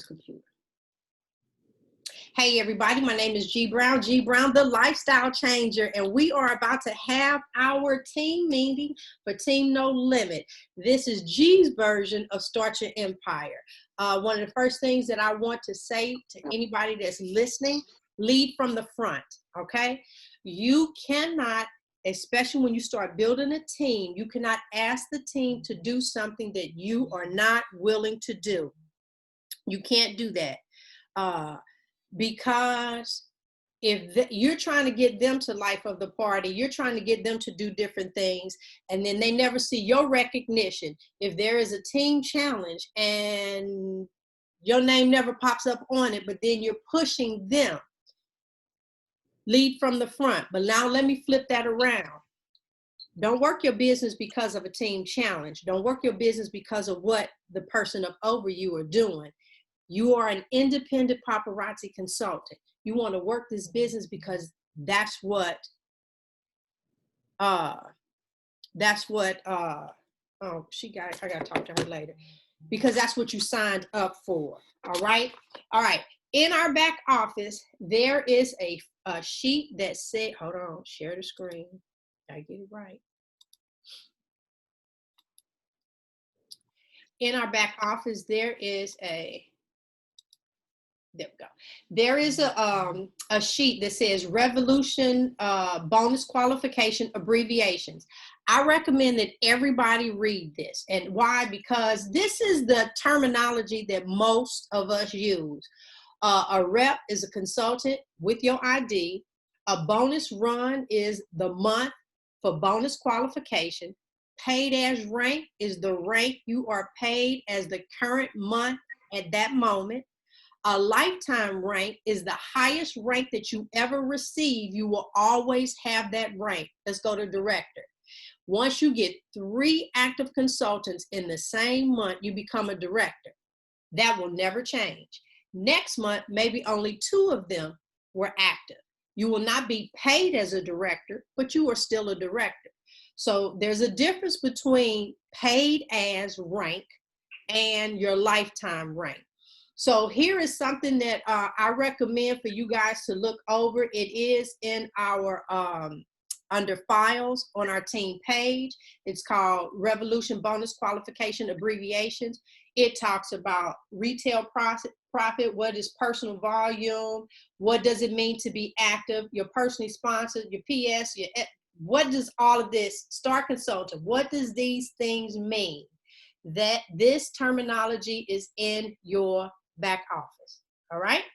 computer. Hey everybody, my name is G Brown, the lifestyle changer, and we are about to have our team meeting for Team No Limit. This is G's version of Start Your Empire. One of the first things that I want to say to anybody that's listening, lead from the front, okay? You cannot, especially when you start building a team, you cannot ask the team to do something that you are not willing to do. You can't do that. Because if you're trying to get them to life of the party, you're trying to get them to do different things, and then they never see your recognition. If there is a team challenge and your name never pops up on it, but then you're pushing them, lead from the front. But now let me flip that around. Don't work your business because of a team challenge. Don't work your business because of what the person up over you are doing. You are an independent paparazzi consultant. You want to work this business because that's what, oh, I gotta talk to her later. Because that's what you signed up for, all right? All right, in our back office, there is a sheet that said, hold on, share the screen. Gotta get it right. In our back office, there is there we go. There is a sheet that says Revolution bonus qualification abbreviations. I recommend that everybody read this. And why? Because this is the terminology that most of us use. A rep is a consultant with your ID. A bonus run is the month for bonus qualification. Paid as rank is the rank you are paid as the current month at that moment. A lifetime rank is the highest rank that you ever receive. You will always have that rank. Let's go to director. Once you get 3 active consultants in the same month, you become a director. That will never change. Next month, maybe only 2 of them were active. You will not be paid as a director, but you are still a director. So there's a difference between paid as rank and your lifetime rank. So here is something that I recommend for you guys to look over. It is in our under files on our team page. It's called Revolution Bonus Qualification Abbreviations. It talks about retail profit, what is personal volume, what does it mean to be active, your personally sponsored, your PS, what does all of this, Star Consultant, what does these things mean? That this terminology is in your back office. All right.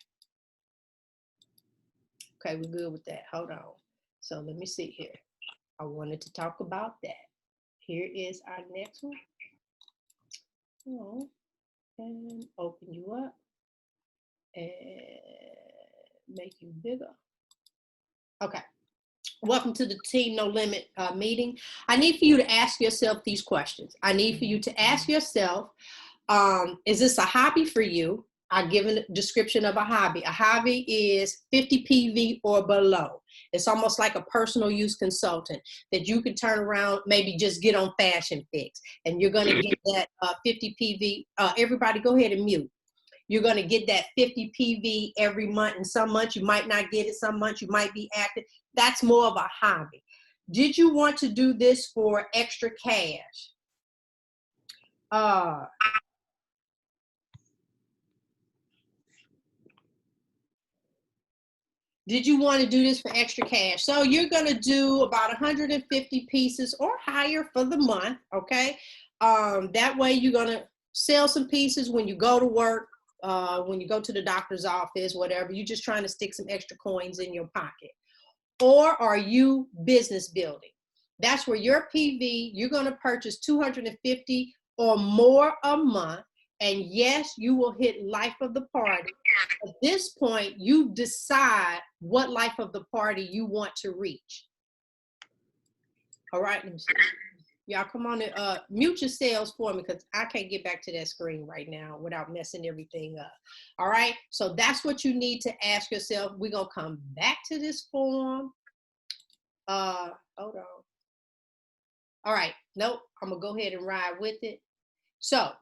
Okay, we're good with that. Hold on. So let me see here. I wanted to talk about that. Here is our next one. Oh, and open you up and make you bigger. Okay. Welcome to the Team No Limit meeting. I need for you to ask yourself these questions. I need for you to ask yourself, is this a hobby for you? I've given a description of a hobby. A hobby is 50 PV or below. It's almost like a personal use consultant that you can turn around, maybe just get on Fashion Fix, and you're going to get that 50 PV. Everybody go ahead and mute. You're going to get that 50 PV every month, and some months you might not get it. Some months you might be active. That's more of a hobby. Did you want to do this for extra cash? Did you want to do this for extra cash? So you're going to do about 150 pieces or higher for the month, okay? That way you're going to sell some pieces when you go to work, when you go to the doctor's office, whatever. You're just trying to stick some extra coins in your pocket. Or are you business building? That's where your PV, you're going to purchase 250 or more a month. And yes, you will hit life of the party. At this point, you decide what life of the party you want to reach. All right, let me see. Y'all come on and mute yourselves for me because I can't get back to that screen right now without messing everything up. All right, so that's what you need to ask yourself. We're going to come back to this form. Hold on. All right, nope, I'm going to go ahead and ride with it. So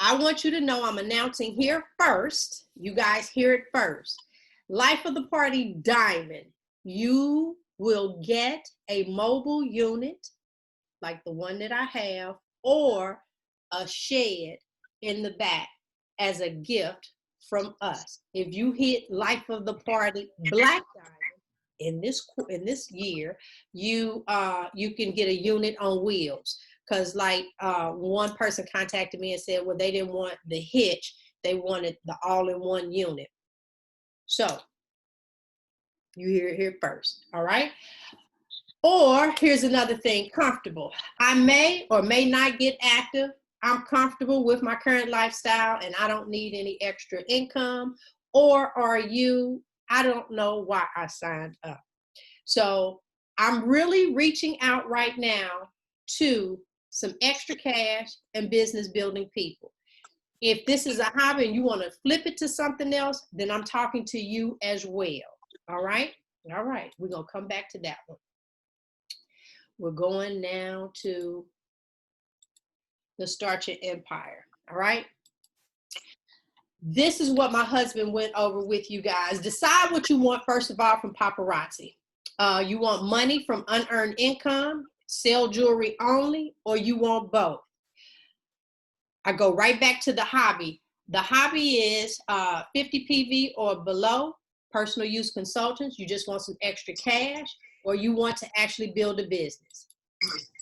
I want you to know I'm announcing here first. You guys hear it first. Life of the Party Diamond. You will get a mobile unit like the one that I have, or a shed in the back as a gift from us. If you hit Life of the Party Black Diamond in this year, you can get a unit on wheels. Because like one person contacted me and said, well, they didn't want the hitch, they wanted the all-in-one unit. So you hear it here first, all right? Or here's another thing, comfortable. I may or may not get active. I'm comfortable with my current lifestyle and I don't need any extra income. Or are you? I don't know why I signed up. So I'm really reaching out right now to some extra cash and business building people. If this is a hobby and you want to flip it to something else, then I'm talking to you as well. All right? All right. We're going to come back to that one. We're going now to the Start Your Empire. All right. This is what my husband went over with you guys. Decide what you want, first of all, from Paparazzi. You want money from unearned income, sell jewelry only, or you want both? I go right back to the hobby. The hobby is 50 PV or below, personal use consultants. You just want some extra cash, or you want to actually build a business.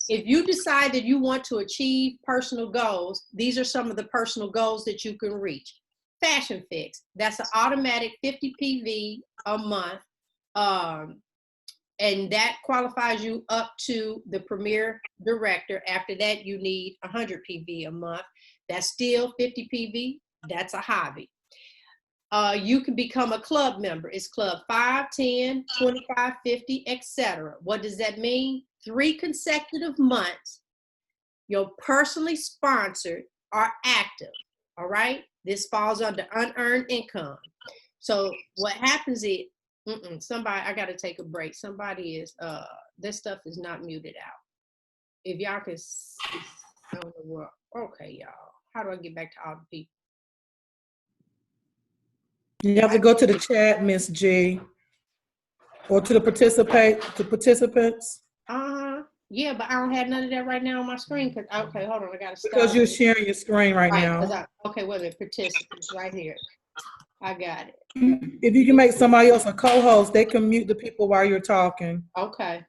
If you decide that you want to achieve personal goals, these are some of the personal goals that you can reach. Fashion Fix, that's an automatic 50 PV a month. And that qualifies you up to the premier director. After that, you need 100 PV a month. That's still 50 PV. That's a hobby. You can become a club member. It's club 5, 10, 25, 50, etc. What does that mean? 3 consecutive months, you're personally sponsored or active. All right. This falls under unearned income. So what happens is, somebody, I got to take a break. Somebody is, this stuff is not muted out. If y'all can see, I don't know where. Okay, y'all. How do I get back to all the people? You have to go to the chat, Miss G, or to the participants. Yeah, but I don't have none of that right now on my screen. Okay, hold on, I gotta stop. Because you're sharing your screen right now. Okay, wait a minute, participants right here. I got it. If you can make somebody else a co-host, they can mute the people while you're talking. Okay.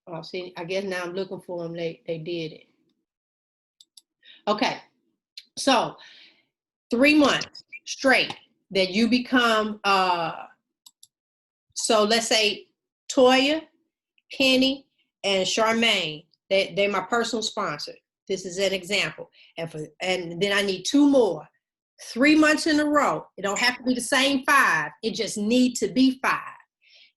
Oh, see, I guess now I'm looking for them. They did it. Okay, so 3 months straight that you become, so let's say Toya, Penny, and Charmaine, they're my personal sponsor. This is an example. And then I need 2 more. 3 months in a row. It don't have to be the same 5. It just need to be 5.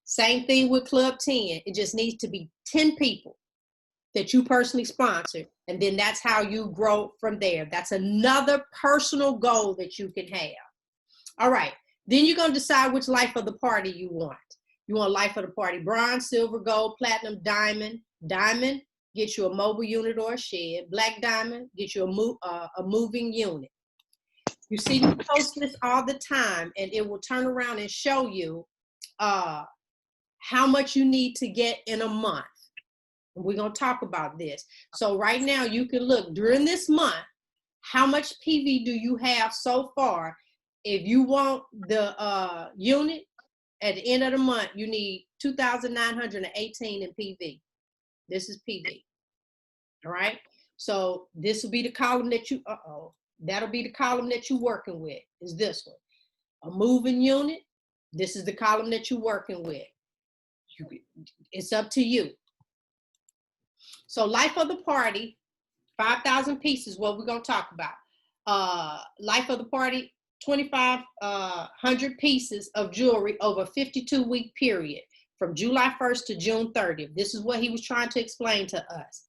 Same thing with Club 10. It just needs to be 10 people that you personally sponsored. And then that's how you grow from there. That's another personal goal that you can have. All right. Then you're going to decide which life of the party you want. You want life of the party bronze, silver, gold, platinum, diamond. Diamond gets you a mobile unit or a shed. Black diamond gets you a moving unit. You see me post this all the time, and it will turn around and show you how much you need to get in a month. We're going to talk about this. So right now you can look during this month, how much PV do you have so far? If you want the unit, at the end of the month, you need 2,918 in PV. This is PV. All right. So this will be the column that you, that'll be the column that you're working with, is this one. A moving unit, this is the column that you're working with. It's up to you. So life of the party, 5,000 pieces, what we're going to talk about. Life of the party, 2,500 pieces of jewelry over a 52-week period from July 1st to June 30th. This is what he was trying to explain to us.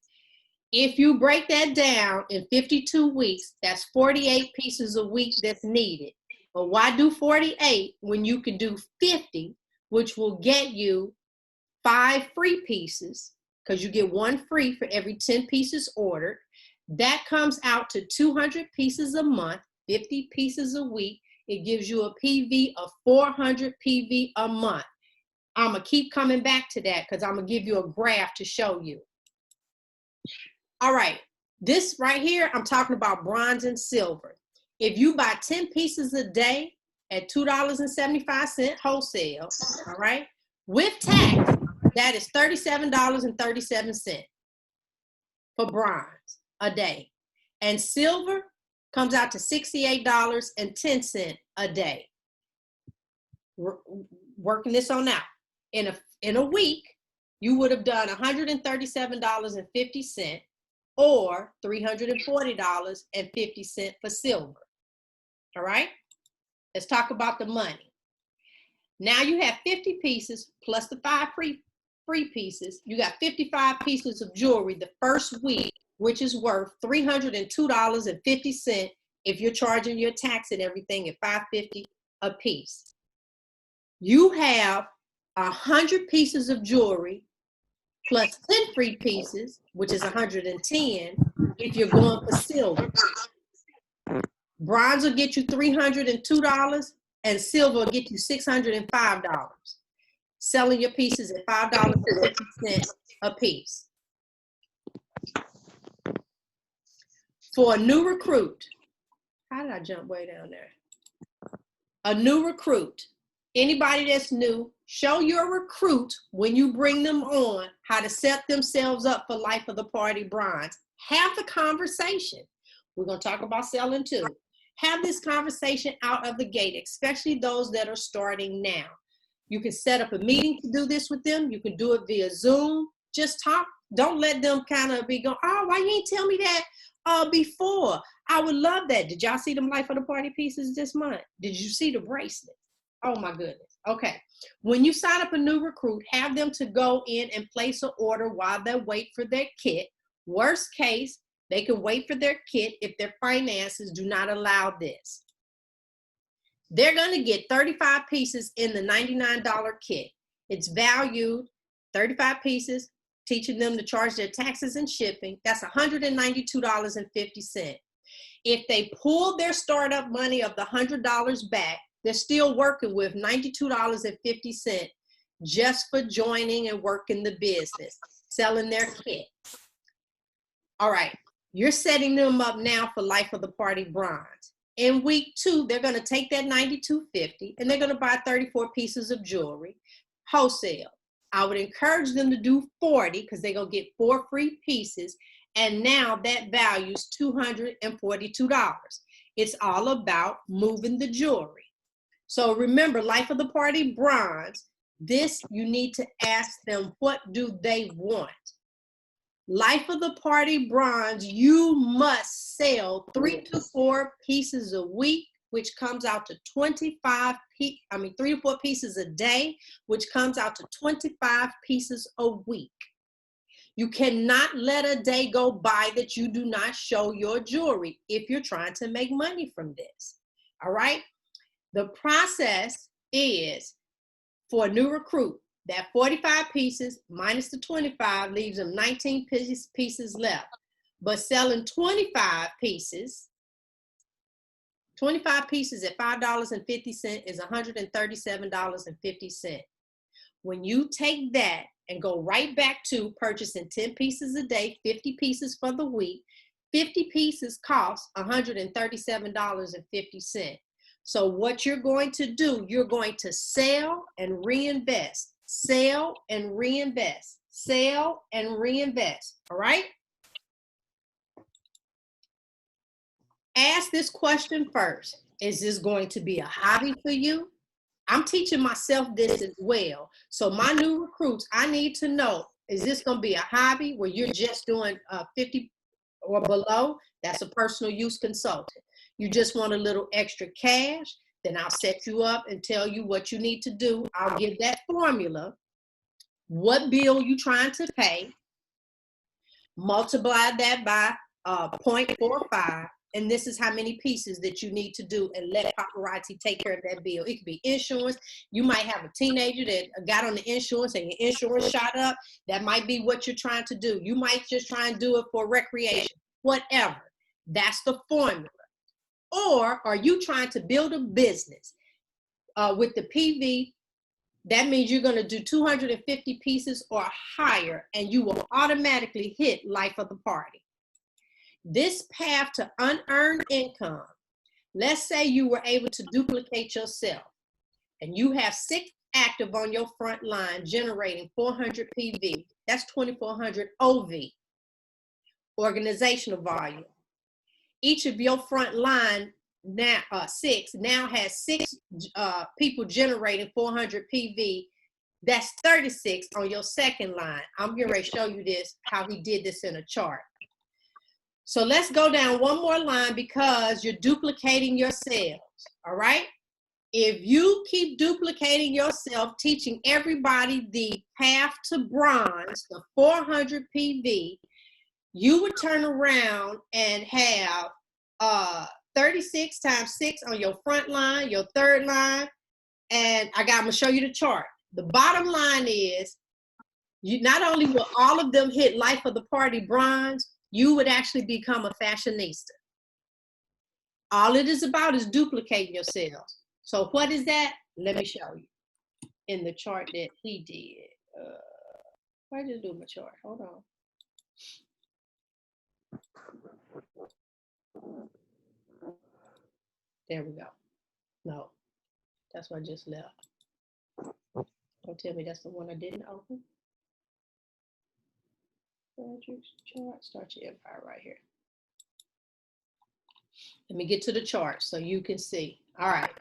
If you break that down in 52 weeks, that's 48 pieces a week that's needed. But why do 48 when you can do 50, which will get you 5 free pieces because you get one free for every 10 pieces ordered. That comes out to 200 pieces a month, 50 pieces a week. It gives you a PV of 400 PV a month. I'm going to keep coming back to that because I'm going to give you a graph to show you. All right, this right here, I'm talking about bronze and silver. If you buy 10 pieces a day at $2.75 wholesale, all right, with tax, that is $37.37 for bronze a day. And silver comes out to $68.10 a day. Working this on out. In a week, you would have done $137.50 or $340.50 for silver. All right? Let's talk about the money. Now you have 50 pieces plus the 5 free pieces. You got 55 pieces of jewelry the first week, which is worth $302.50 if you're charging your tax and everything at $5.50 a piece. You have 100 pieces of jewelry plus 10 free pieces, which is 110 if you're going for silver. Bronze will get you $302 and silver will get you $605. Selling your pieces at $5.50 a piece. For a new recruit, how did I jump way down there? A new recruit, anybody that's new, show your recruit when you bring them on how to set themselves up for life of the party bronze. Have the conversation. We're going to talk about selling too. Have this conversation out of the gate, especially those that are starting now. You can set up a meeting to do this with them. You can do it via Zoom. Just talk. Don't let them kind of be going, oh, why you ain't tell me that before? I would love that. Did y'all see them life of the party pieces this month? Did you see the bracelet? Oh my goodness. Okay. When you sign up a new recruit, have them to go in and place an order while they wait for their kit. Worst case, they can wait for their kit if their finances do not allow this. They're going to get 35 pieces in the $99 kit. It's valued 35 pieces, teaching them to charge their taxes and shipping. That's $192.50. If they pull their startup money of the $100 back, they're still working with $92.50 just for joining and working the business, selling their kit. All right, you're setting them up now for life of the party bronze. In week 2, they're going to take that $92.50 and they're going to buy 34 pieces of jewelry wholesale. I would encourage them to do 40 because they're going to get 4 free pieces. And now that values $242. It's all about moving the jewelry. So remember, life of the party bronze, this you need to ask them, what do they want? Life of the party bronze, you must sell 3 to 4 pieces a week, which comes out to 3 to 4 pieces a day, which comes out to 25 pieces a week. You cannot let a day go by that you do not show your jewelry if you're trying to make money from this. All right? The process is for a new recruit, that 45 pieces minus the 25 leaves them 19 pieces left. But selling 25 pieces at $5.50 is $137.50. When you take that and go right back to purchasing 10 pieces a day, 50 pieces for the week, 50 pieces cost $137.50. So what you're going to do, you're going to sell and reinvest, sell and reinvest, sell and reinvest, all right? Ask this question first. Is this going to be a hobby for you? I'm teaching myself this as well. So my new recruits, I need to know, is this going to be a hobby where you're just doing 50 or below? That's a personal use consultant. You just want a little extra cash, then I'll set you up and tell you what you need to do. I'll give that formula, what bill you trying to pay, multiply that by 0.45, and this is how many pieces that you need to do, and let Paparazzi take care of that bill. It could be insurance. You might have a teenager that got on the insurance and your insurance shot up. That might be what you're trying to do. You might just try and do it for recreation, whatever. That's the formula. Or are you trying to build a business with the PV? That means you're going to do 250 pieces or higher, and you will automatically hit life of the party. This path to unearned income, let's say you were able to duplicate yourself, and you have 6 active on your front line generating 400 PV. That's 2,400 OV, organizational volume. Each of your front line now 6 now has 6 people generating 400 PV. That's 36 on your second line. I'm getting ready to show you this, how he did this in a chart. So let's go down one more line because you're duplicating yourselves, all right? If you keep duplicating yourself, teaching everybody the path to bronze, the 400 PV, you would turn around and have 36 times 6 on your front line, your third line, and I'm gonna show you the chart. The bottom line is, you not only will all of them hit life of the party bronze, you would actually become a fashionista. All it is about is duplicating yourselves. So what is that? Let me show you in the chart that he did. Why did I do my chart? Hold on. There we go. No, that's what I just left. Don't tell me that's the one I didn't open. Frederick's chart, start your empire right here. Let me get to the chart so you can see. All right.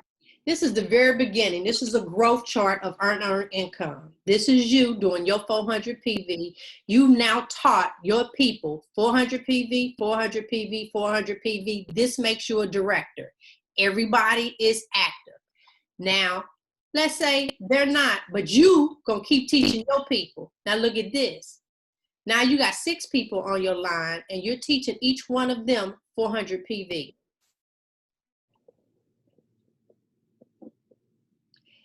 This is the very beginning. This is a growth chart of unearned income. This is you doing your 400 PV. You've now taught your people 400 PV, 400 PV, 400 PV. This makes you a director. Everybody is active. Now, let's say they're not, but you gonna keep teaching your people. Now look at this. Now you got 6 people on your line and you're teaching each one of them 400 PV.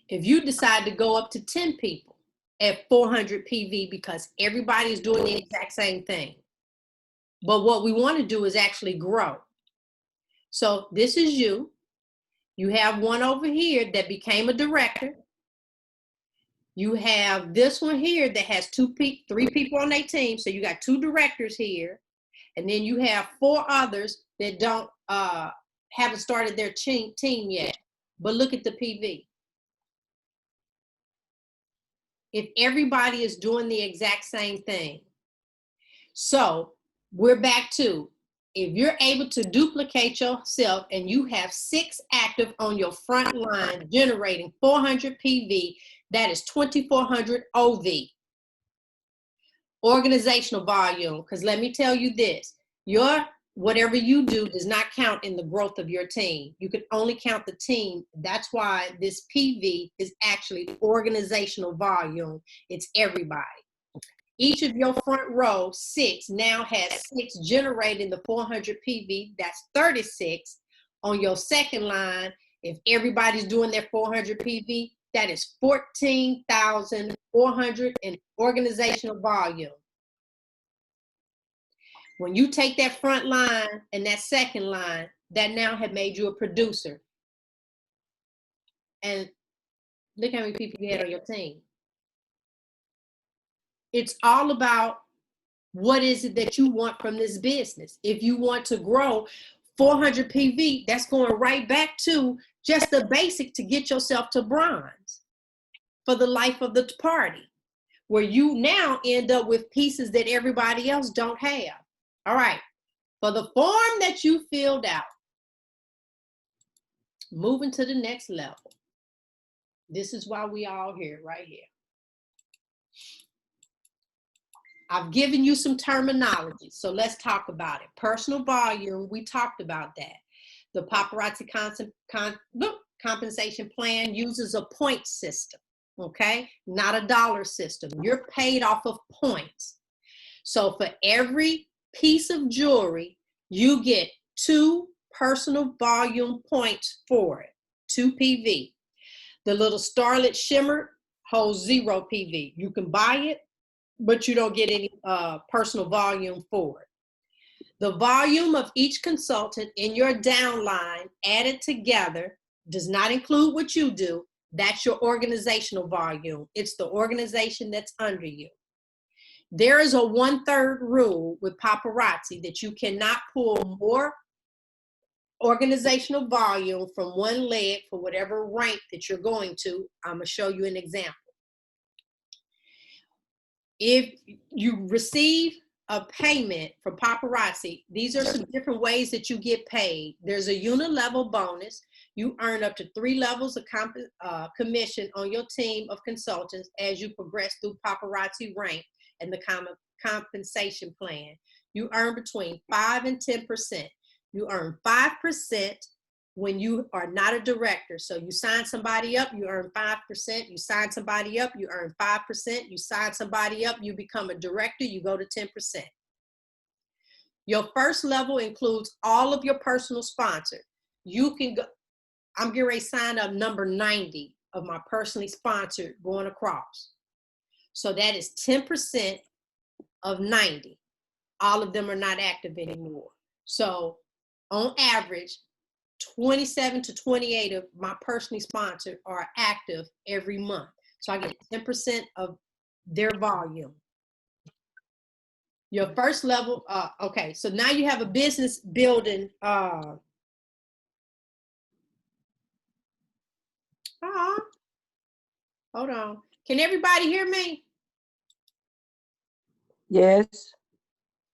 If you decide to go up to 10 people at 400 PV because everybody's doing the exact same thing. But what we want to do is actually grow. So this is you. You have one over here that became a director. You have this one here that has 3 people on their team. So you got 2 directors here. And then you have 4 others that don't haven't started their team yet. But look at the PV. If everybody is doing the exact same thing. So we're back to, if you're able to duplicate yourself and you have 6 active on your front line generating 400 PV, that is 2,400 OV. Organizational volume, because let me tell you this, whatever you do does not count in the growth of your team. You can only count the team. That's why this PV is actually organizational volume. It's everybody. Each of your front row, 6, now has 6 generating the 400 PV. That's 36 on your second line. If everybody's doing their 400 PV, that is 14,400 in organizational volume. When you take that front line and that second line, that now have made you a producer. And look how many people you had on your team. It's all about what is it that you want from this business. If you want to grow 400 PV, that's going right back to just the basic to get yourself to bronze for the life of the party, where you now end up with pieces that everybody else don't have. All right, for the form that you filled out, moving to the next level. This is why we all here, right here. I've given you some terminology, so let's talk about it. Personal volume, we talked about that. The Paparazzi compensation plan uses a point system, okay? Not a dollar system. You're paid off of points. So for every piece of jewelry, you get 2 personal volume points for it, 2 PV. The little Starlit Shimmer holds 0 PV. You can buy it, but you don't get any personal volume for it. The volume of each consultant in your downline added together does not include what you do. That's your organizational volume. It's the organization that's under you. There is a 1/3 rule with Paparazzi that you cannot pull more organizational volume from one leg for whatever rank that you're going to. I'm going to show you an example. If you receive a payment from Paparazzi, these are some different ways that you get paid. There's a unit level bonus. You earn up to 3 levels of commission on your team of consultants as you progress through Paparazzi rank and the compensation plan. You earn between 5 and 10%. You earn 5% when you are not a director. So you sign somebody up, you earn 5%. You sign somebody up, you earn 5%. You sign somebody up, you become a director, you go to 10%. Your first level includes all of your personal sponsors. You can go, I'm getting ready to sign up number 90 of my personally sponsored going across. So that is 10% of 90. All of them are not active anymore. So on average, 27 to 28 of my personally sponsored are active every month. So I get 10% of their volume. Your first level, okay, so now you have a business building. Hold on. Can everybody hear me? Yes.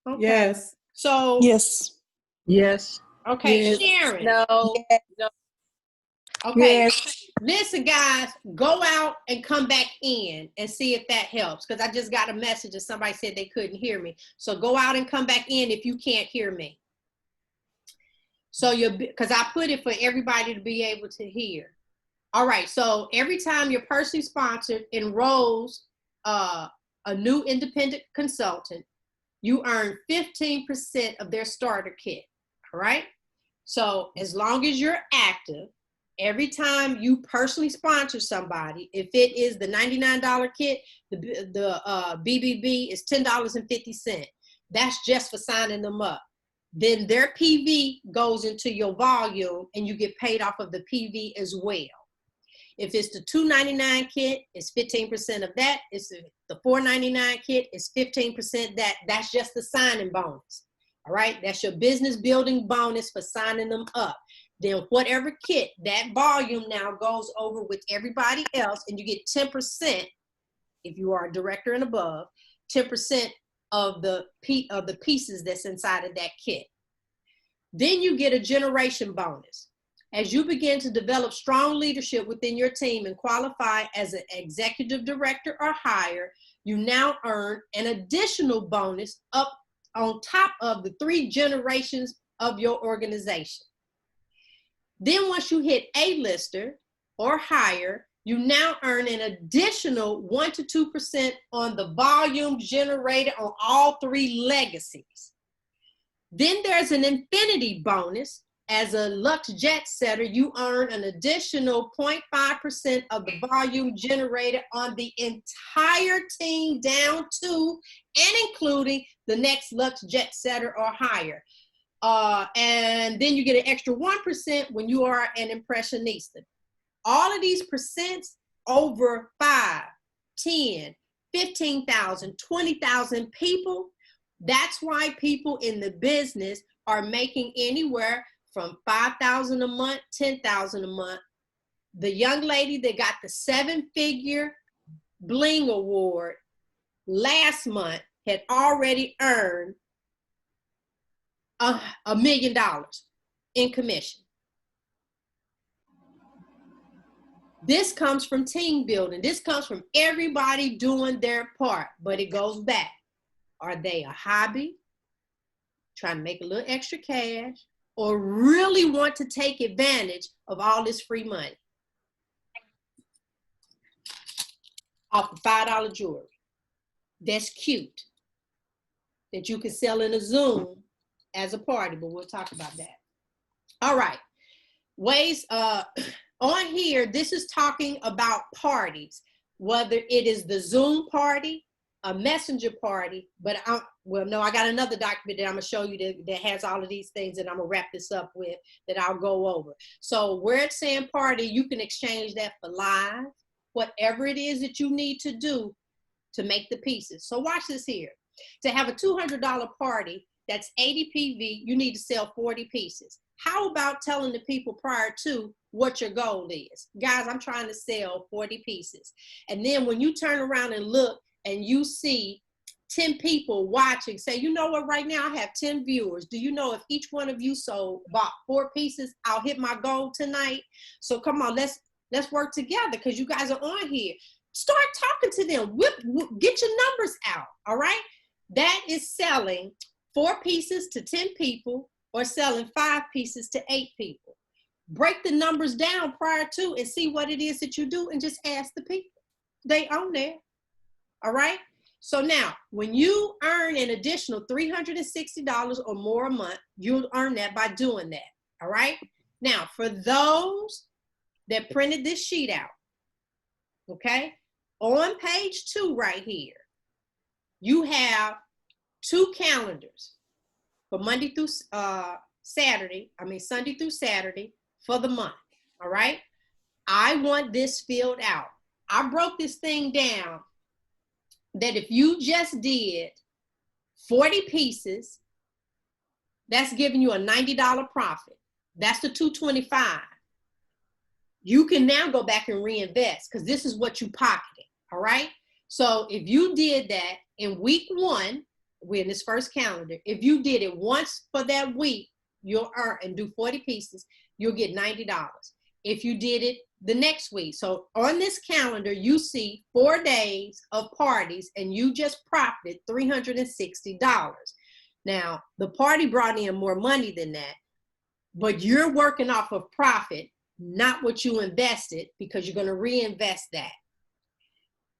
Okay. Yes. So. Yes. Yes. Okay, Yes. Sharon. No. No. Okay. Yes. Listen, guys, go out and come back in and see if that helps. Because I just got a message that somebody said they couldn't hear me. So go out and come back in if you can't hear me. So because I put it for everybody to be able to hear. All right. So every time your personally sponsored enrolls a new independent consultant, you earn 15% of their starter kit. All right. So as long as you're active, every time you personally sponsor somebody, if it is the $99 kit, the BBB is $10.50. That's just for signing them up. Then their PV goes into your volume and you get paid off of the PV as well. If it's the $2.99 kit, it's 15% of that. It's the $4.99 kit, it's 15% that. That's just the signing bonus. All right, that's your business building bonus for signing them up. Then whatever kit, that volume now goes over with everybody else, and you get 10% if you are a director and above, 10% of the pieces that's inside of that kit. Then you get a generation bonus. As you begin to develop strong leadership within your team and qualify as an executive director or higher, you now earn an additional bonus up on top of the 3 generations of your organization. Then once you hit A-lister or higher, you now earn an additional 1 to 2% on the volume generated on all 3 legacies. Then there's an infinity bonus. As a Lux Jet Setter, you earn an additional 0.5% of the volume generated on the entire team down to and including the next Lux Jet Setter or higher. And then you get an extra 1% when you are an impressionista. All of these percents over 5, 10, 15,000, 20,000 people. That's why people in the business are making anywhere from 5,000 a month, 10,000 a month. The young lady that got the 7-figure Bling Award last month had already earned $1 million in commission. This comes from team building. This comes from everybody doing their part, but it goes back. Are they a hobby, trying to make a little extra cash, or really want to take advantage of all this free money off of $5 jewelry that's cute, that you can sell in a Zoom as a party, but we'll talk about that. All right. Ways on here, this is talking about parties, whether it is the Zoom party, a messenger party, but well, no, I got another document that I'm gonna show you that has all of these things that I'm gonna wrap this up with that I'll go over. So where it's saying party, you can exchange that for live, whatever it is that you need to do to make the pieces. So watch this here. To have a $200 party, that's 80 PV, you need to sell 40 pieces. How about telling the people prior to what your goal is? Guys, I'm trying to sell 40 pieces. And then when you turn around and look and you see 10 people watching, say, you know what, right now I have 10 viewers. Do you know if each one of you bought 4 pieces, I'll hit my goal tonight? So come on, let's work together because you guys are on here. Start talking to them. Get your numbers out, all right? That is selling 4 pieces to 10 people or selling 5 pieces to 8 people. Break the numbers down prior to and see what it is that you do and just ask the people. They own there, all right? So now, when you earn an additional $360 or more a month, you'll earn that by doing that, all right? Now, for those that printed this sheet out, okay, on page 2 right here, you have 2 calendars for Sunday through Saturday for the month, all right? I want this filled out. I broke this thing down that if you just did 40 pieces, that's giving you a $90 profit. That's the $225. You can now go back and reinvest because this is what you pocketed, all right? So if you did that in week 1, we're in this first calendar, if you did it once for that week, you'll earn and do 40 pieces, you'll get $90. If you did it the next week, so on this calendar, you see 4 days of parties and you just profited $360. Now, the party brought in more money than that, but you're working off of profit, not what you invested, because you're going to reinvest that.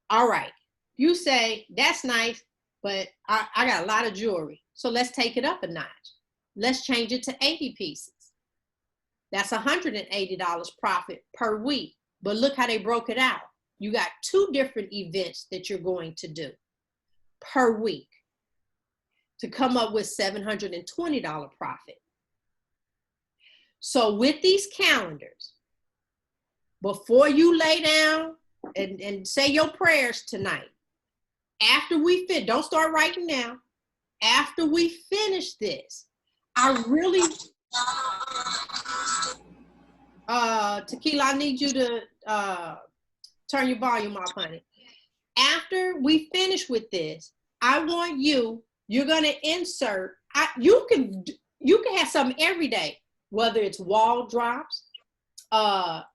All right. You say, that's nice, but I got a lot of jewelry. So let's take it up a notch. Let's change it to 80 pieces. That's $180 profit per week. But look how they broke it out. You got 2 different events that you're going to do per week to come up with $720 profit. So with these calendars, before you lay down and say your prayers tonight, after we fit, don't start writing now. After we finish this, I really, Tequila, I need you to turn your volume off, honey. After we finish with this, I want you're gonna insert, you can have something every day, whether it's wall drops,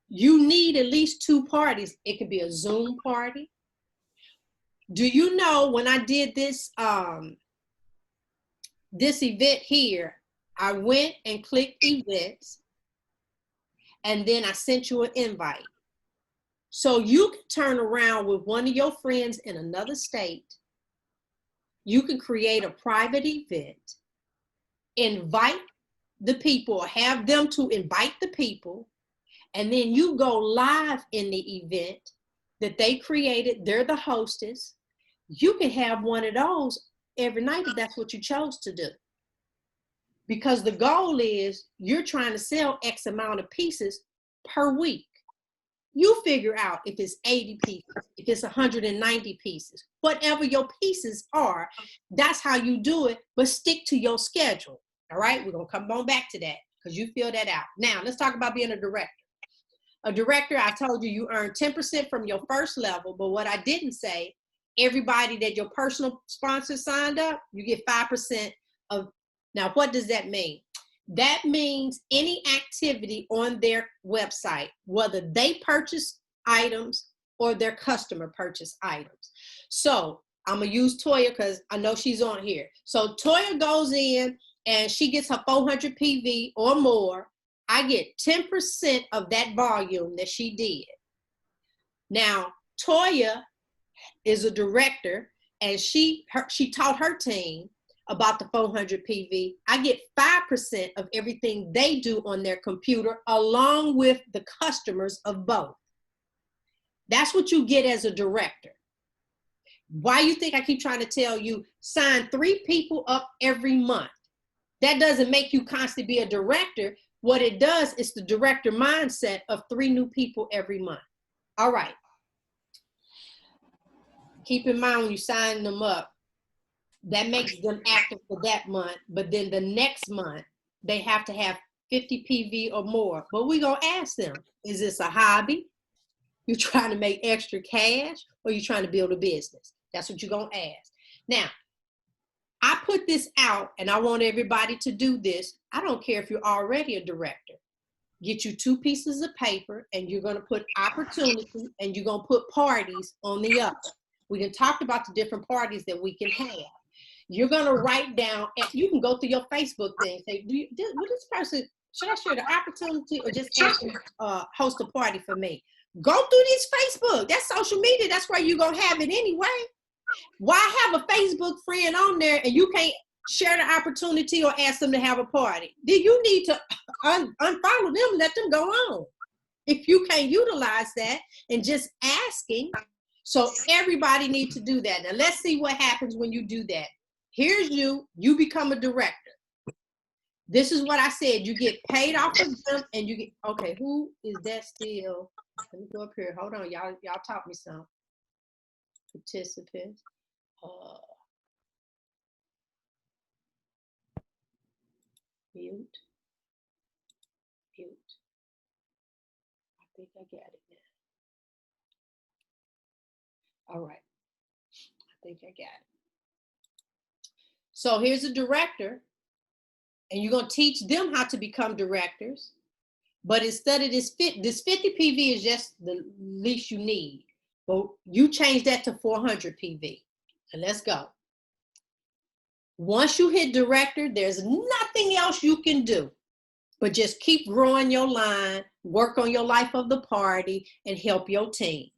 you need at least 2 parties. It could be a Zoom party. Do you know when I did this, this event here, I went and clicked events and then I sent you an invite. So you can turn around with one of your friends in another state. You can create a private event, invite the people, have them to invite the people, and then you go live in the event that they created. They're the hostess. You can have one of those every night if that's what you chose to do. Because the goal is you're trying to sell X amount of pieces per week. You figure out if it's 80 pieces, if it's 190 pieces, whatever your pieces are, that's how you do it, but stick to your schedule. All right, we're gonna come on back to that because you fill that out. Now, let's talk about being a director. A director, I told you, you earn 10% from your first level, but what I didn't say, everybody that your personal sponsor signed up, you get 5% of. Now, what does that mean? That means any activity on their website, whether they purchase items or their customer purchase items. So I'm gonna use Toya because I know she's on here. So Toya goes in and she gets her 400 PV or more. I get 10% of that volume that she did. Now, Toya is a director and she taught her team about the 400 PV. I get 5% of everything they do on their computer, along with the customers of both. That's what you get as a director. Why you think I keep trying to tell you, sign 3 people up every month? That doesn't make you constantly be a director. What it does is the director mindset of 3 new people every month. All right. Keep in mind when you sign them up, that makes them active for that month. But then the next month, they have to have 50 PV or more. But we're going to ask them, is this a hobby? You're trying to make extra cash, or you're trying to build a business? That's what you're going to ask. Now, I put this out, and I want everybody to do this. I don't care if you're already a director. Get you 2 pieces of paper, and you're going to put opportunity, and you're going to put parties on the other. We done talked about the different parties that we can have. You're going to write down, and you can go through your Facebook thing. Say, would this person, should I share the opportunity, or just ask them, host a party for me? Go through this Facebook. That's social media. That's where you're going to have it anyway. Why have a Facebook friend on there and you can't share the opportunity or ask them to have a party? Then you need to unfollow them, let them go on. If you can't utilize that and just asking, so everybody needs to do that. Now let's see what happens when you do that. Here's you become a director. This is what I said. You get paid off of them, and you get, okay, who is that still? Let me go up here. Hold on, y'all taught me some. Participants. Mute. I think I got it now. All right. I think I got it. So here's a director, and you're going to teach them how to become directors. But instead of this 50 PV is just the least you need. But you change that to 400 PV. And let's go. Once you hit director, there's nothing else you can do but just keep growing your line, work on your life of the party, and help your team.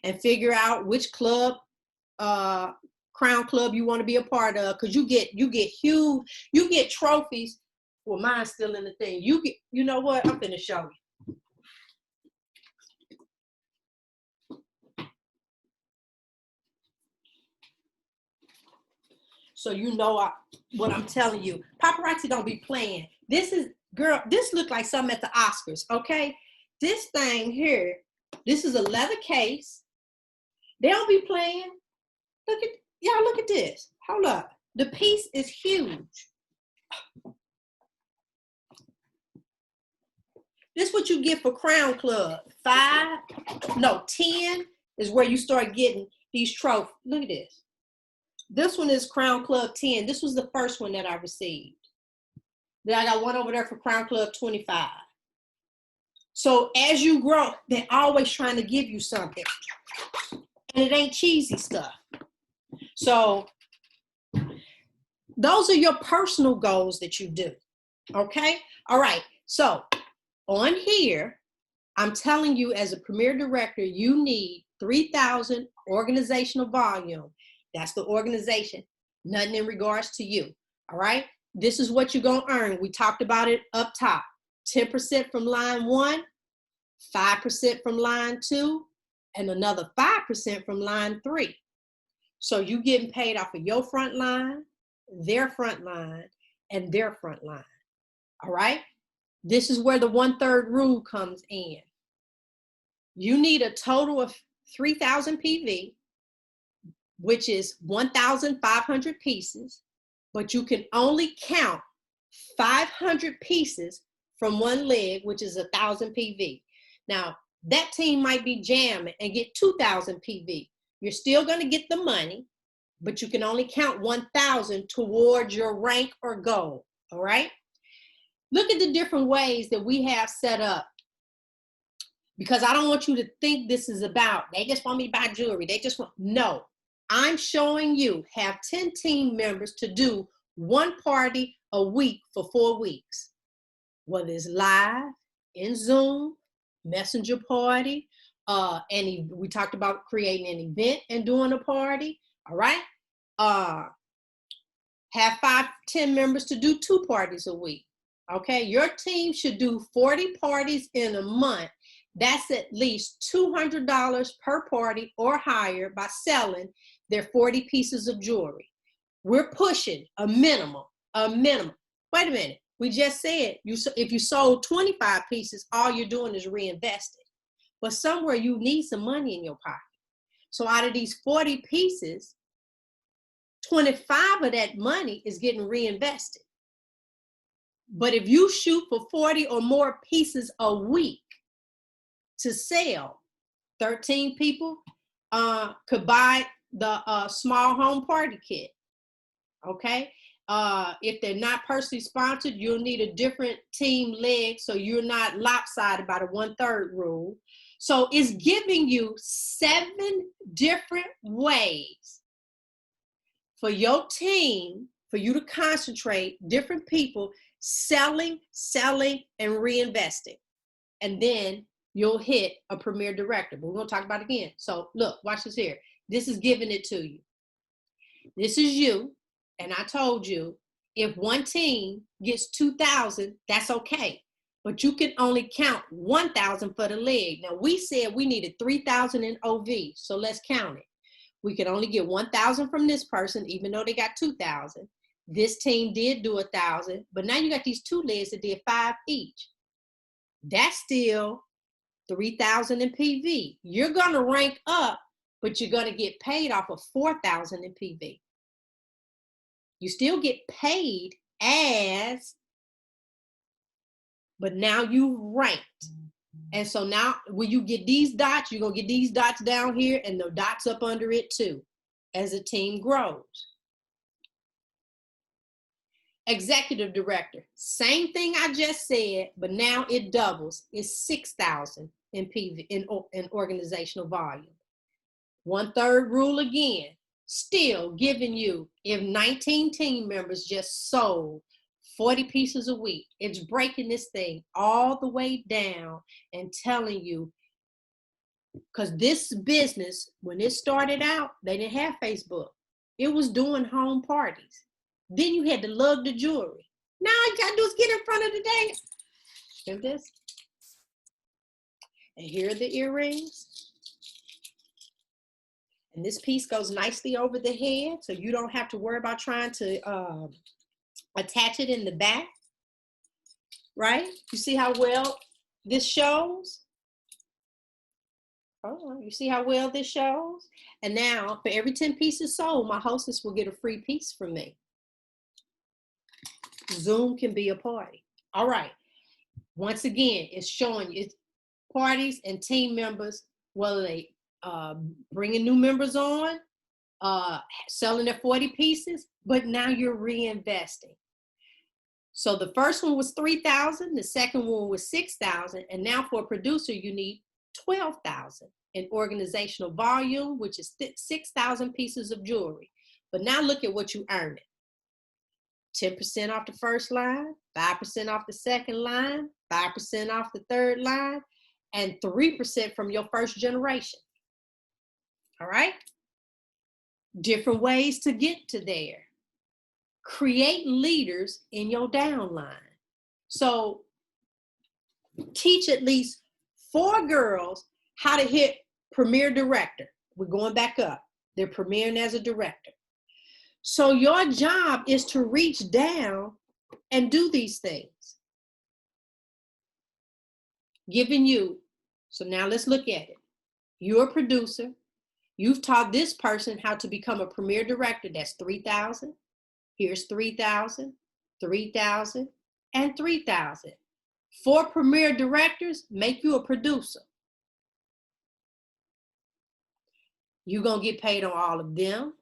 And figure out which club, crown club you want to be a part of, because you get huge, you get trophies. Well, mine's still in the thing. You know what? I'm finna show you. So you know what I'm telling you. Paparazzi don't be playing. This is, girl, this look like something at the Oscars, okay? This thing here, this is a leather case. They don't be playing. Look at this. Hold up. The piece is huge. This is what you get for Crown Club. 10 is where you start getting these trophies. Look at this. This one is Crown Club 10. This was the first one that I received. Then I got one over there for Crown Club 25. So as you grow, they're always trying to give you something. And it ain't cheesy stuff. So those are your personal goals that you do. Okay? All right. So on here, I'm telling you, as a premier director, you need 3,000 organizational volume. That's the organization. Nothing in regards to you. All right? This is what you're going to earn. We talked about it up top. 10% from line 1, 5% from line 2, and another 5% from line 3. So you getting paid off of your front line, their front line, and their front line. All right? This is where the 1/3 rule comes in. You need a total of 3,000 PV, which is 1,500 pieces, but you can only count 500 pieces from one leg, which is 1,000 PV. Now, that team might be jamming and get 2,000 PV. You're still going to get the money, but you can only count 1,000 towards your rank or goal. All right? Look at the different ways that we have set up, because I don't want you to think this is about, they just want me to buy jewelry. They just want, no. I'm showing you have 10 team members to do one party a week for 4 weeks. Whether it's live, in Zoom, messenger party, we talked about creating an event and doing a party, all right? Have 5, 10 members to do 2 parties a week. Okay, your team should do 40 parties in a month. That's at least $200 per party or higher by selling their 40 pieces of jewelry. We're pushing a minimum. Wait a minute. We just said if you sold 25 pieces, all you're doing is reinvesting. But somewhere you need some money in your pocket. So out of these 40 pieces, 25 of that money is getting reinvested. But if you shoot for 40 or more pieces a week to sell, 13 people could buy the small home party kit. Okay. If they're not personally sponsored, you'll need a different team leg so you're not lopsided by the 1/3 rule. So it's giving you 7 different ways for your team, for you to concentrate, different people selling, and reinvesting. And then you'll hit a premier director. But we're going to talk about it again. So look, watch this here. This is giving it to you. This is you. And I told you, if one team gets 2,000, that's okay. But you can only count 1,000 for the leg. Now, we said we needed 3,000 in OV, so let's count it. We could only get 1,000 from this person, even though they got 2,000. This team did do 1,000, but now you got these 2 legs that did 5 each. That's still 3,000 in PV. You're going to rank up, but you're going to get paid off of 4,000 in PV. You still get paid as, but now you ranked. And so now when you get these dots, you're going to get these dots down here and the dots up under it too, as the team grows. Executive director, same thing I just said, but now it doubles. It's 6,000 in PV, in organizational volume. 1/3 rule again, still giving you, if 19 team members just sold 40 pieces a week, it's breaking this thing all the way down and telling you, because this business, when it started out, they didn't have Facebook. It was doing home parties. Then you had to lug the jewelry. Now all you gotta do is get in front of the dance. Hear this? And here are the earrings. And this piece goes nicely over the head, so you don't have to worry about trying to attach it in the back, right? You see how well this shows? Oh, you see how well this shows? And now, for every 10 pieces sold, my hostess will get a free piece from me. Zoom can be a party. All right. Once again, it's showing you parties and team members, whether they bringing new members on, selling their 40 pieces, but now you're reinvesting. So the first one was 3,000, the second one was 6,000, and now for a producer, you need 12,000 in organizational volume, which is 6,000 pieces of jewelry. But now look at what you earned. 10% off the first line, 5% off the second line, 5% off the third line, and 3% from your first generation. All right? Different ways to get to there. Create leaders in your downline. So teach at least 4 girls how to hit premier director. We're going back up. They're premiering as a director. So your job is to reach down and do these things. Giving you, so now let's look at it. You're a producer. You've taught this person how to become a premier director. That's 3,000. Here's 3,000, 3,000, and 3,000. 4 premier directors make you a producer. You're going to get paid on all of them,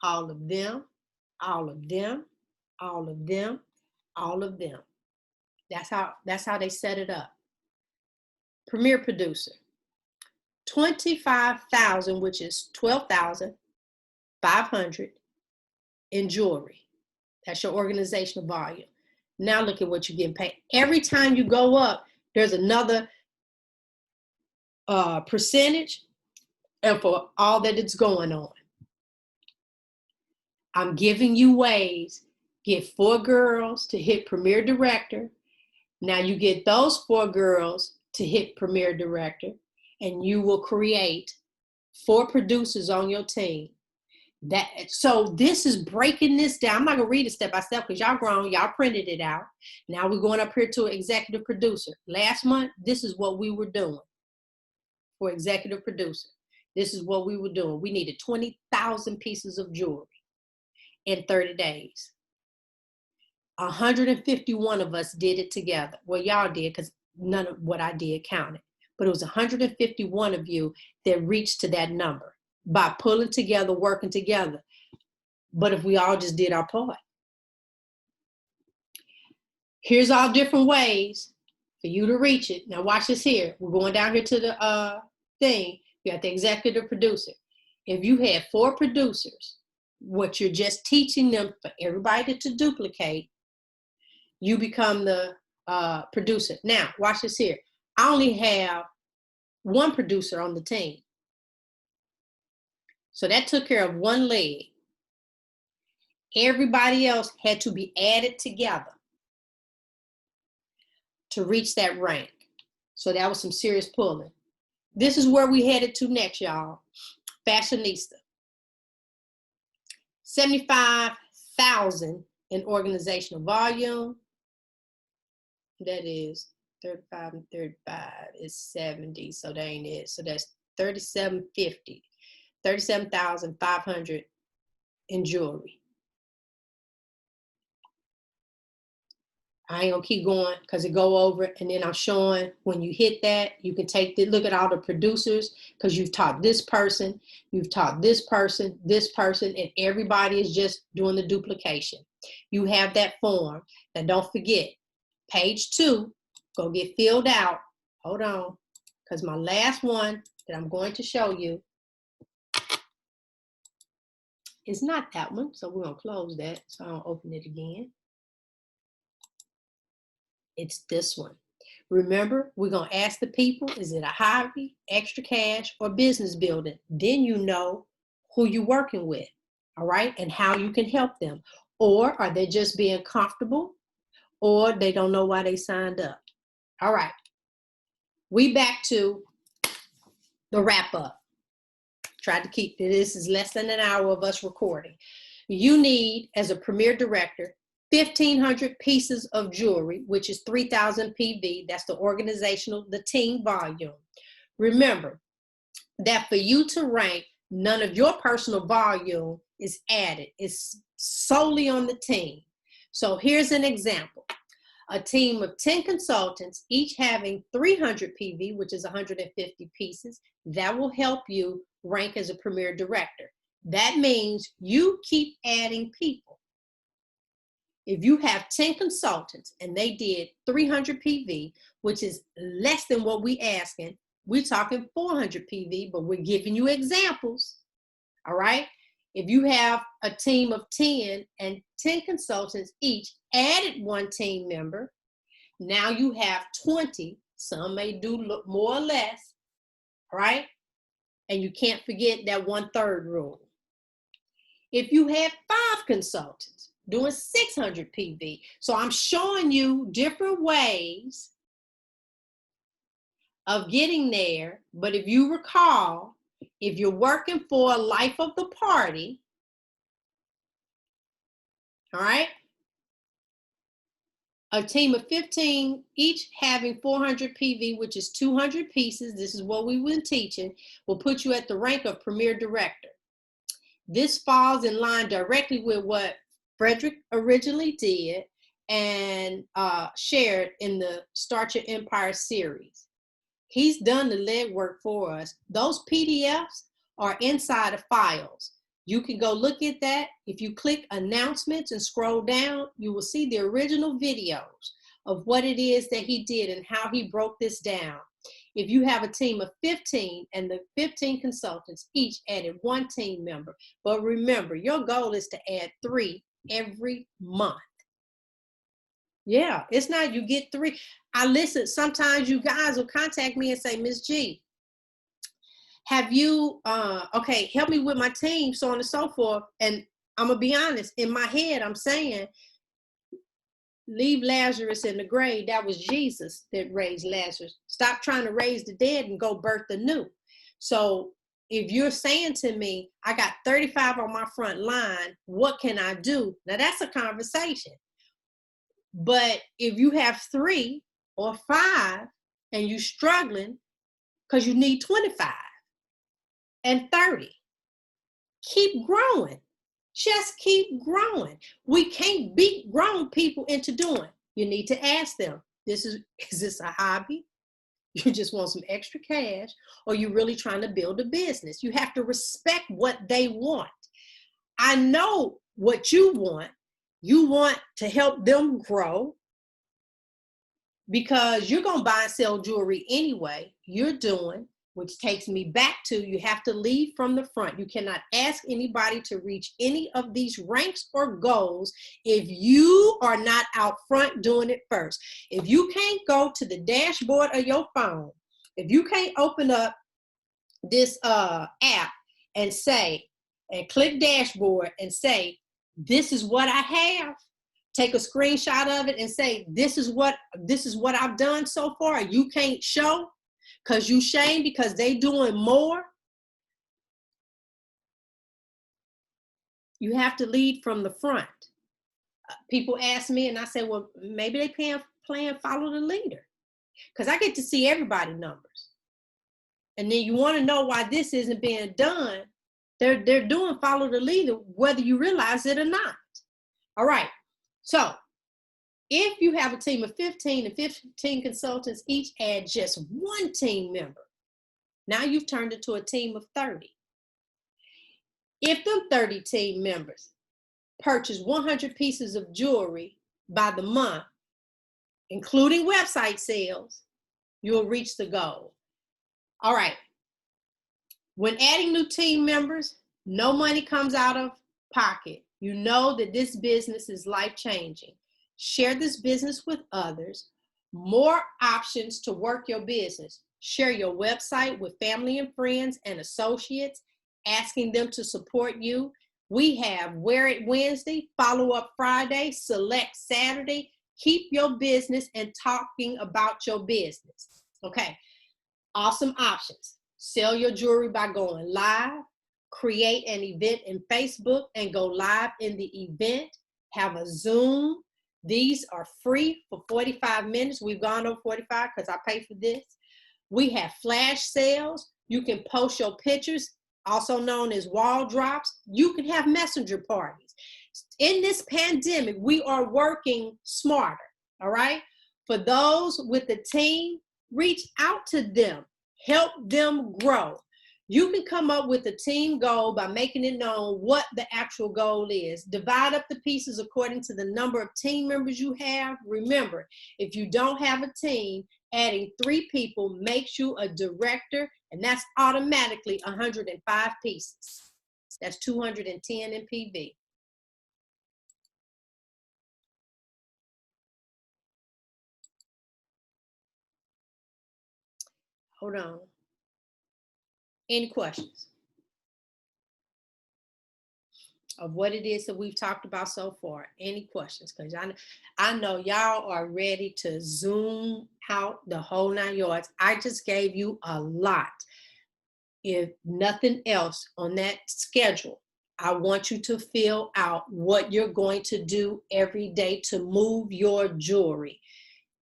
all of them, all of them, all of them, all of them. That's how they set it up. Premier producer, 25,000, which is 12,500 in jewelry. That's your organizational volume. Now look at what you're getting paid. Every time you go up, there's another percentage, and for all that it's going on. I'm giving you ways get 4 girls to hit Premier Director. Now you get those 4 girls to hit Premier Director, and you will create 4 producers on your team. So this is breaking this down. I'm not gonna read it step by step because y'all grown, y'all printed it out. Now we're going up here to an executive producer. Last month, this is what we were doing for executive producer. This is what we were doing. We needed 20,000 pieces of jewelry in 30 days. 151 of us did it together. Well, y'all did because none of what I did counted. But it was 151 of you that reached to that number by pulling together, working together. But if we all just did our part. Here's all different ways for you to reach it. Now watch this here. We're going down here to the thing. You got the executive producer. If you had 4 producers, what you're just teaching them for everybody to duplicate, you become the producer. Now, watch this here. I only have 1 producer on the team. So that took care of 1 leg. Everybody else had to be added together to reach that rank. So that was some serious pulling. This is where we headed to next, y'all. Fashionista. 75,000 in organizational volume. That is 35 and 35 is 70, so that ain't it. So that's 3750, 37,500 in jewelry. I ain't gonna keep going because it go over it, and then I'm showing when you hit that, you can take the look at all the producers because you've taught this person, you've taught this person, and everybody is just doing the duplication. You have that form. Now don't forget, page 2, go get filled out. Hold on, because my last one that I'm going to show you is not that one. So we're gonna close that so I don't open it again. It's this one. Remember, we're going to ask the people, is it a hobby, extra cash, or business building? Then you know who you're working with, all right, and how you can help them. Or are they just being comfortable, or they don't know why they signed up? All right, we back to the wrap up. Tried to keep this is less than an hour of us recording. You need, as a Premier Director, 1,500 pieces of jewelry, which is 3,000 PV. That's the organizational, the team volume. Remember that for you to rank, none of your personal volume is added. It's solely on the team. So here's an example. A team of 10 consultants, each having 300 PV, which is 150 pieces, that will help you rank as a Premier Director. That means you keep adding people. If you have 10 consultants and they did 300 PV, which is less than what we asking, we're talking 400 PV, but we're giving you examples, all right? If you have a team of 10 and 10 consultants each added 1 team member, now you have 20. Some may do more or less, all right? And you can't forget that 1/3 rule. If you had 5 consultants doing 600 PV. So I'm showing you different ways of getting there. But if you recall, if you're working for a life of the party, all right, a team of 15, each having 400 PV, which is 200 pieces, this is what we've been teaching, will put you at the rank of Premier Director. This falls in line directly with what Frederick originally did and shared in the Start Your Empire series. He's done the legwork for us. Those PDFs are inside of files. You can go look at that. If you click announcements and scroll down, you will see the original videos of what it is that he did and how he broke this down. If you have a team of 15 and the 15 consultants each added 1 team member, but remember, your goal is to add 3 every month. Yeah, it's not you get 3. I listen, sometimes you guys will contact me and say, Miss G, have you, okay, help me with my team, so on and so forth. And I'm gonna be honest, in my head, I'm saying, leave Lazarus in the grave. That was Jesus that raised Lazarus. Stop trying to raise the dead and go birth the new. So if you're saying to me, I got 35 on my front line, what can I do? Now that's a conversation. But if you have 3 or 5 and you're struggling because you need 25 and 30, keep growing. Just keep growing. We can't beat grown people into doing. You need to ask them, is this a hobby? You just want some extra cash, or you really trying to build a business? You have to respect what they want. I know what you want. You want to help them grow because you're going to buy and sell jewelry anyway. You're doing, which takes me back to, you have to lead from the front. You cannot ask anybody to reach any of these ranks or goals if you are not out front doing it first. If you can't go to the dashboard of your phone, if you can't open up this app and say, and click dashboard and say, this is what I have, take a screenshot of it and say, this is what I've done so far. You can't show because you shame because they doing more. You have to lead from the front. People ask me and I say, well, maybe they playing follow the leader because I get to see everybody numbers. And then you want to know why this isn't being done. They're doing follow the leader, whether you realize it or not. All right. So if you have a team of 15 and 15 consultants, each add just 1 team member. Now you've turned into a team of 30. If them 30 team members purchase 100 pieces of jewelry by the month, including website sales, you'll reach the goal. All right. When adding new team members, no money comes out of pocket. You know that this business is life-changing. Share this business with others. More options to work your business. Share your website with family and friends and associates, asking them to support you. We have Wear It Wednesday, Follow Up Friday, Select Saturday. Keep your business and talking about your business. Okay, awesome options. Sell your jewelry by going live. Create an event in Facebook and go live in the event. Have a Zoom. These are free for 45 minutes. We've gone over 45 because I pay for this. We have flash sales. You can post your pictures, also known as wall drops. You can have messenger parties. In this pandemic, we are working smarter, all right? For those with the team, reach out to them. Help them grow. You can come up with a team goal by making it known what the actual goal is. Divide up the pieces according to the number of team members you have. Remember, if you don't have a team, adding 3 people makes you a director, and that's automatically 105 pieces. That's 210 in PV. Hold on. Any questions of what it is that we've talked about so far? Any questions? Because I know y'all are ready to zoom out the whole 9 yards. I just gave you a lot. If nothing else on that schedule, I want you to fill out what you're going to do every day to move your jewelry.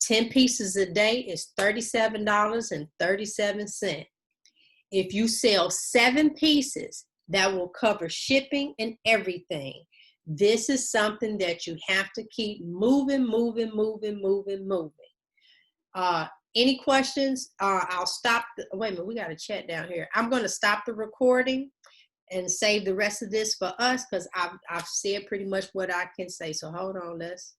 10 pieces a day is $37.37. If you sell 7 pieces, that will cover shipping and everything. This is something that you have to keep moving. Any questions? I'll stop. Wait a minute, we got a chat down here. I'm going to stop the recording and save the rest of this for us because I've said pretty much what I can say. So hold on, let's